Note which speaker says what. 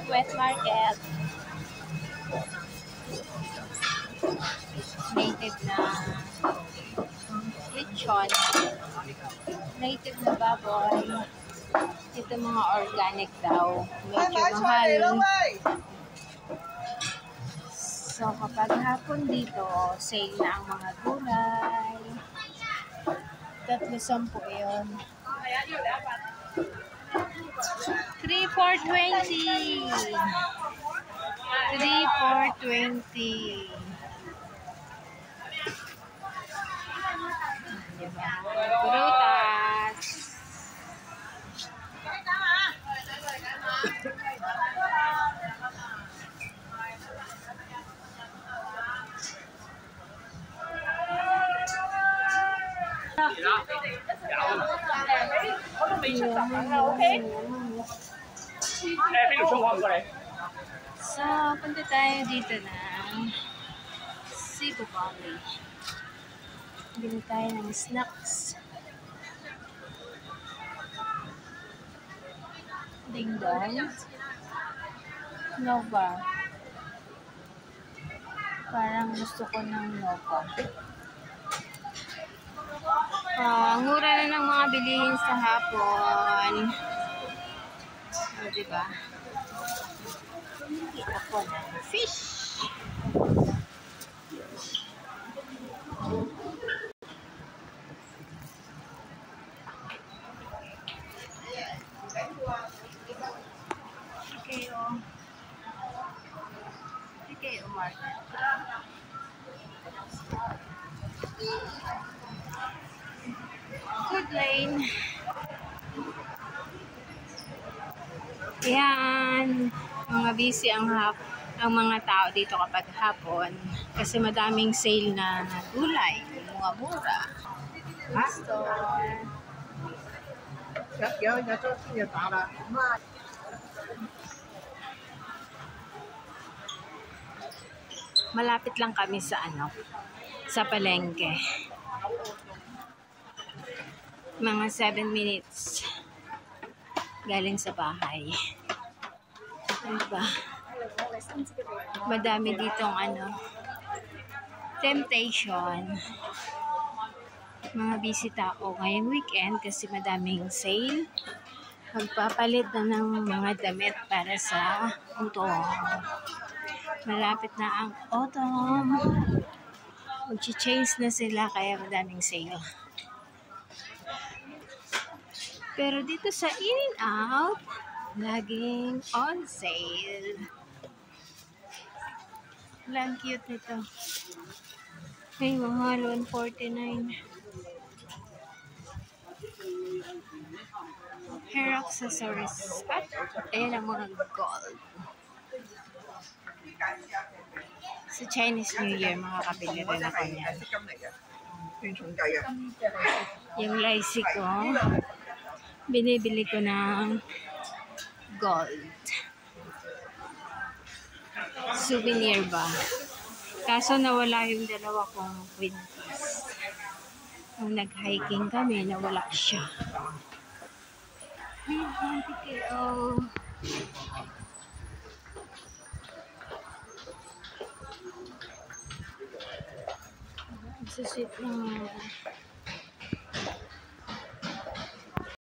Speaker 1: Wet market. Native na lechon. Native na baboy. Ito mga organic daw. Medyo mahal. So, kapag hapon dito, sale na ang mga gulay. 3.10 yun. 3,420. 3,420. Diba? Prutas. So, punta tayo dito ng Cebu Valley. Bili tayo ng snacks. Ding dong. Nova. Parang gusto ko ng Nova. Ang mura na ng mga bilihin sa hapon. O, diba? Ako ng fish. TKO Market. Good lane. Yan. Mga busy ang mga tao dito kapag hapon. Kasi madaming sale na gulay. Mga mura. Store. Malapit lang kami sa sa palengke. Mga 7 minutes galing sa bahay. Diba? Madami ditong temptation. Mga busy tao ngayong weekend kasi madaming sale. Magpapalit na ng mga damit para sa autumn. Malapit na ang autumn. Mag-change na sila kaya madaming sale. Pero dito sa In-N-Out, laging on sale. Lang cute nito. Ay, mahal. 149. Hair accessories. At ayan ang mga gold. Sa Chinese New Year, makakabili rin ako niyan. Yung lacy ko, binibili ko ng gold. Souvenir ba? Kaso nawala yung dalawa kong quintas. Nung nag-hiking kami, nawala siya. Ayan, TKO. Sa sweet lang.